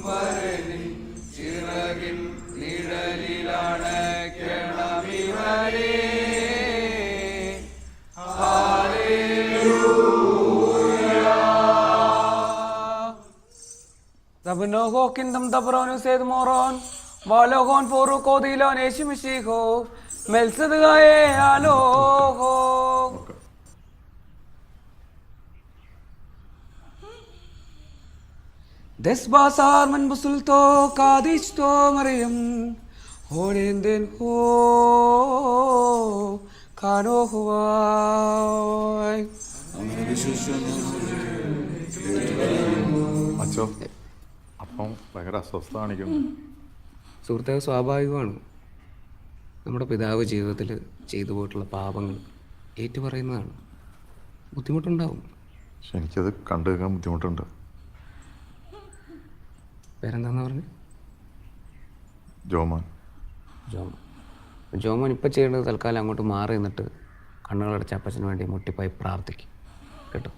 വരനിൻ ചിറകിൻ നിഴലിലാണ് കേണമിവരെ. Zabnogo kingdom dabron sed moron Valogon poru kodilon eshimishiko Melsadgae aloho. Des basar man busulto kadishto Mariam Honenden ho kano huai. അച്ഛോ, അപ്പം ഭയങ്കര അസ്വസ്ഥ കാണിക്കുന്നു. സുഹൃത്തെ, സ്വാഭാവികമാണ്. നമ്മുടെ പിതാവ് ജീവിതത്തിൽ ചെയ്തു പോയിട്ടുള്ള പാപങ്ങൾ ഏറ്റുപറയുന്നതാണ്. ബുദ്ധിമുട്ടുണ്ടാവും. പക്ഷെ എനിക്കത് കണ്ടു കേൾക്കാൻ ബുദ്ധിമുട്ടുണ്ട്. പേരെന്താന്ന് പറഞ്ഞു? ജോമോൻ. ജോമോൻ ഇപ്പം ചെയ്യേണ്ടത് തൽക്കാലം അങ്ങോട്ട് മാറി നിന്നിട്ട് കണ്ണുകളടച്ച് അപ്പച്ചന് വേണ്ടി മുട്ടിപ്പായി പ്രാർത്ഥിക്കും കേട്ടോ.